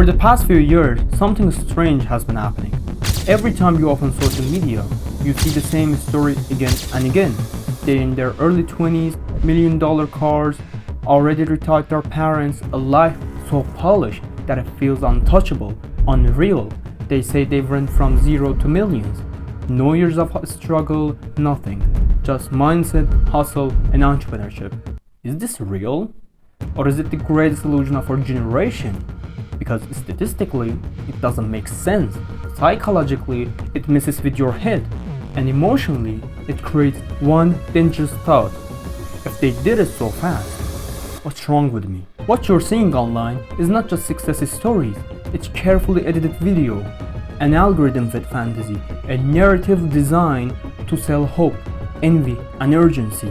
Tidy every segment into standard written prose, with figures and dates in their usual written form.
Over the past few years, something strange has been happening. Every time you open social media, you see the same story again and again. They're in their early 20s, $1 million cars, already retired their parents, a life so polished that it feels untouchable, unreal. They say they've run from zero to millions. No years of struggle, nothing. Just mindset, hustle, and entrepreneurship. Is this real? Or is it the greatest illusion of our generation? Because statistically, it doesn't make sense. Psychologically, it messes with your head. And emotionally, it creates one dangerous thought. If they did it so fast, what's wrong with me? What you're seeing online is not just success stories. It's carefully edited video, an algorithm with fantasy, a narrative designed to sell hope, envy, and urgency.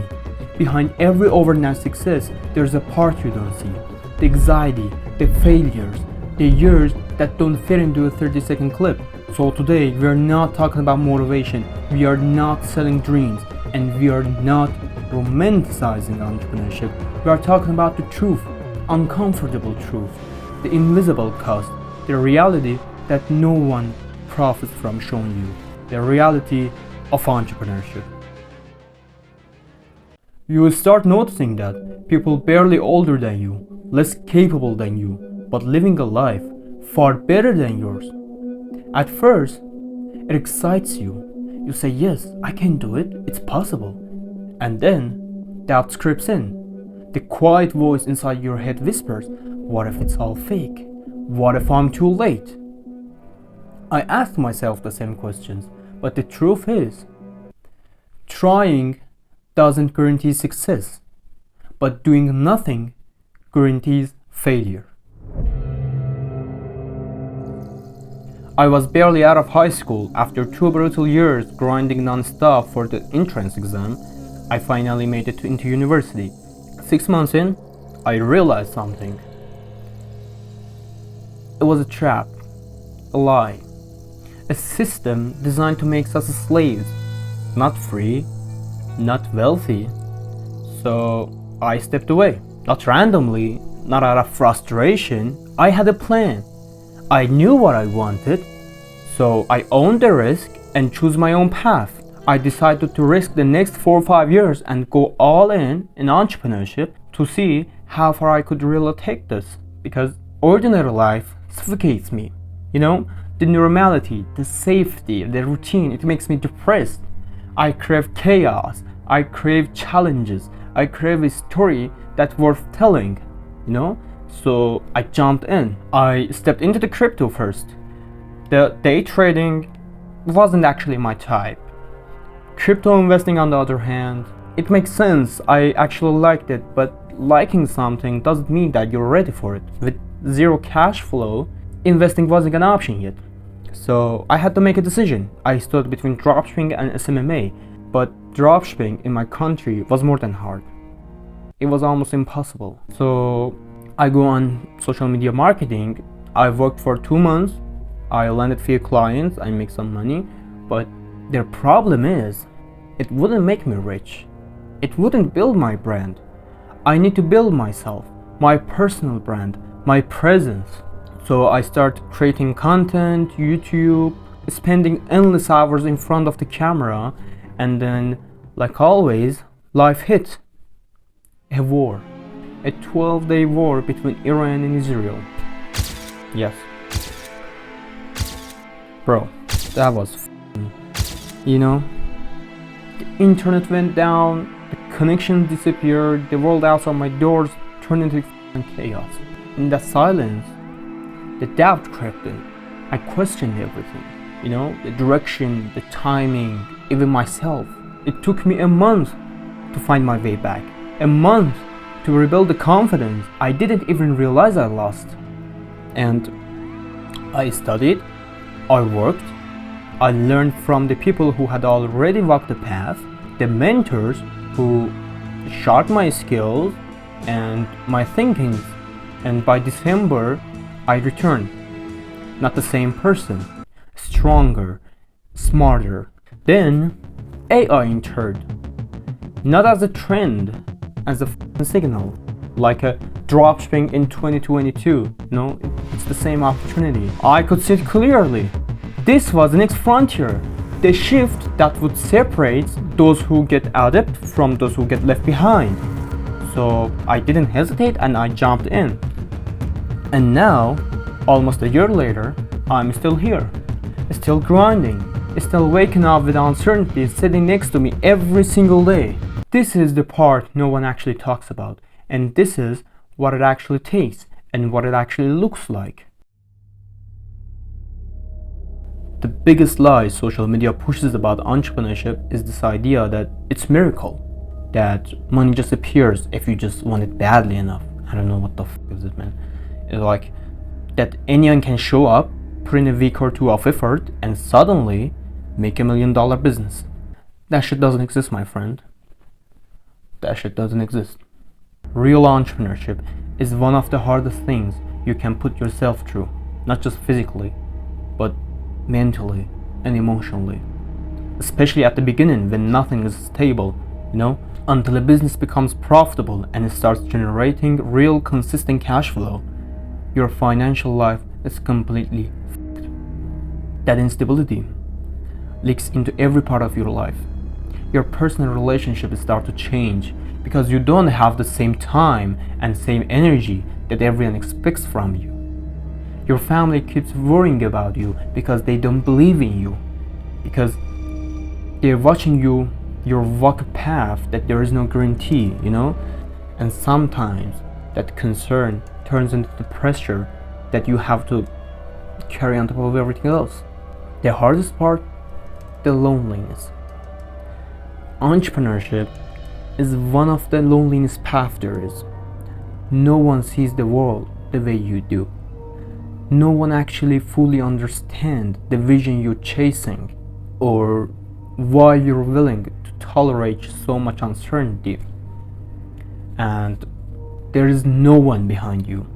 Behind every overnight success, there's a part you don't see. The anxiety, the failures, the years that don't fit into a 30-second clip. So today, we are not talking about motivation, we are not selling dreams, and we are not romanticizing entrepreneurship. We are talking about the truth, uncomfortable truth, the invisible cost, the reality that no one profits from showing you, the reality of entrepreneurship. You will start noticing that people barely older than you, less capable than you, but living a life far better than yours. At first, it excites you. You say, yes, I can do it, it's possible. And then, doubt creeps in. The quiet voice inside your head whispers, what if it's all fake? What if I'm too late? I asked myself the same questions, but the truth is, trying doesn't guarantee success, but doing nothing guarantees failure. I was barely out of high school. After 2 brutal years grinding non-stop for the entrance exam, I finally made it into university. 6 months in, I realized something. It was a trap, a lie, a system designed to make us slaves, not free, not wealthy. So I stepped away, not randomly, not out of frustration. I had a plan. I knew what I wanted, so I owned the risk and chose my own path. I decided to risk the next 4 or 5 years and go all in entrepreneurship to see how far I could really take this, because ordinary life suffocates me. You know, the normality, the safety, the routine, it makes me depressed. I crave chaos, I crave challenges, I crave a story that's worth telling, you know? So I jumped in. I stepped into the crypto first. The day trading wasn't actually my type. Crypto investing, on the other hand, it makes sense. I actually liked it, but liking something doesn't mean that you're ready for it. With zero cash flow, investing wasn't an option yet. So I had to make a decision. I stood between dropshipping and SMMA, but dropshipping in my country was more than hard. It was almost impossible. So I go on social media marketing. I worked for 2 months. I landed few clients. I make some money, but their problem is, it wouldn't make me rich. It wouldn't build my brand. I need to build myself, my personal brand, my presence. So I start creating content, YouTube, spending endless hours in front of the camera, and then, like always, life hit. A war. A 12-day war between Iran and Israel. Yes. Bro, that was you know? The internet went down, the connection disappeared, the world outside my doors turned into chaos. In that silence, the doubt crept in. I questioned everything, you know, the direction, the timing, even myself. It took me a month to find my way back, a month to rebuild the confidence I didn't even realize I lost. And I studied, I worked, I learned from the people who had already walked the path, the mentors who sharpened my skills and my thinking. And by December, I returned. Not the same person, stronger, smarter. Then AI entered. Not as a trend, as a signal, like a dropshipping in 2022. No, it's the same opportunity. I could see it clearly. This was the next frontier. The shift that would separate those who get adept from those who get left behind. So I didn't hesitate and I jumped in. And now, almost a year later, I'm still here, still grinding, still waking up with uncertainty sitting next to me every single day. This is the part no one actually talks about, and this is what it actually takes and what it actually looks like. The biggest lie social media pushes about entrepreneurship is this idea that it's miracle, that money just appears if you just want it badly enough. I don't know what the fuck is it, man. It's like that anyone can show up, put in a week or two of effort, and suddenly make $1 million business. That shit doesn't exist, my friend. That shit doesn't exist. Real entrepreneurship is one of the hardest things you can put yourself through, not just physically, but mentally and emotionally. Especially at the beginning when nothing is stable, until a business becomes profitable and it starts generating real consistent cash flow, your financial life is completely fucked. That instability leaks into every part of your life. Your personal relationships start to change because you don't have the same time and same energy that everyone expects from you. Your family keeps worrying about you because they don't believe in you, because they're watching you walk a path that there is no guarantee, and sometimes that concern turns into the pressure that you have to carry on top of everything else. The hardest part, the loneliness. Entrepreneurship is one of the loneliest paths there is. No one sees the world the way you do. No one actually fully understands the vision you're chasing or why you're willing to tolerate so much uncertainty. And there is no one behind you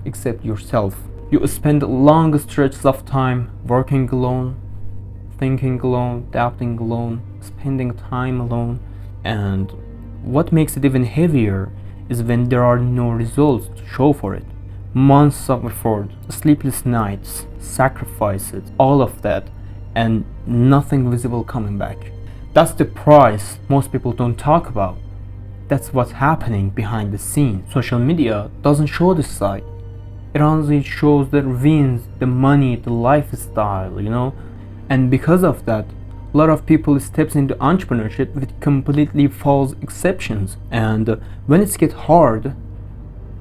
except yourself. You spend long stretches of time working alone, thinking alone, adapting alone, spending time alone. And what makes it even heavier is when there are no results to show for it. Months of effort, sleepless nights, sacrifices, all of that, and nothing visible coming back. That's the price most people don't talk about. That's what's happening behind the scenes. Social media doesn't show this side. It only shows the wins, the money, the lifestyle, And because of that, a lot of people steps into entrepreneurship with completely false exceptions. And when it gets hard,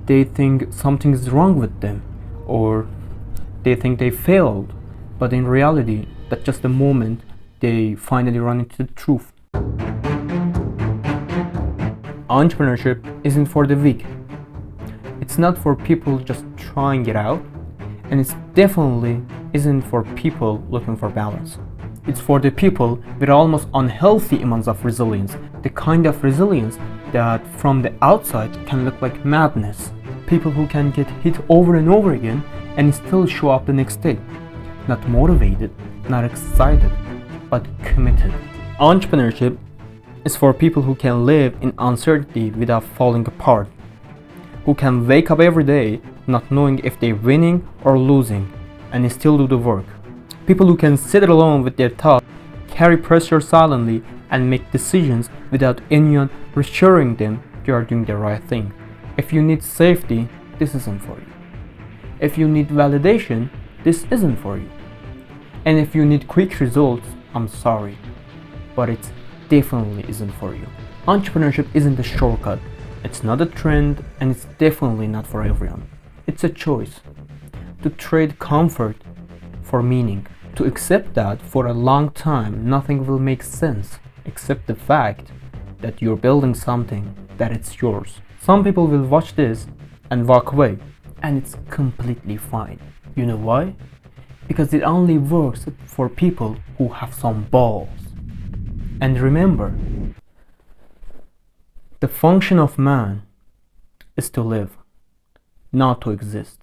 they think something is wrong with them, or they think they failed. But in reality, that's just the moment they finally run into the truth. Entrepreneurship isn't for the weak. It's not for people just trying it out, and it definitely isn't for people looking for balance. It's for the people with almost unhealthy amounts of resilience, the kind of resilience that from the outside can look like madness. People who can get hit over and over again and still show up the next day. Not motivated, not excited, but committed. Entrepreneurship is for people who can live in uncertainty without falling apart, who can wake up every day not knowing if they're winning or losing and still do the work. People who can sit alone with their thoughts, carry pressure silently, and make decisions without anyone reassuring them they are doing the right thing. If you need safety, this isn't for you. If you need validation, this isn't for you. And if you need quick results, I'm sorry, but it definitely isn't for you. Entrepreneurship isn't a shortcut. It's not a trend, and it's definitely not for everyone. It's a choice to trade comfort for meaning, to accept that for a long time nothing will make sense except the fact that you're building something that it's yours. Some people will watch this and walk away, and it's completely fine. You know why? Because it only works for people who have some balls. And remember, the function of man is to live, not to exist.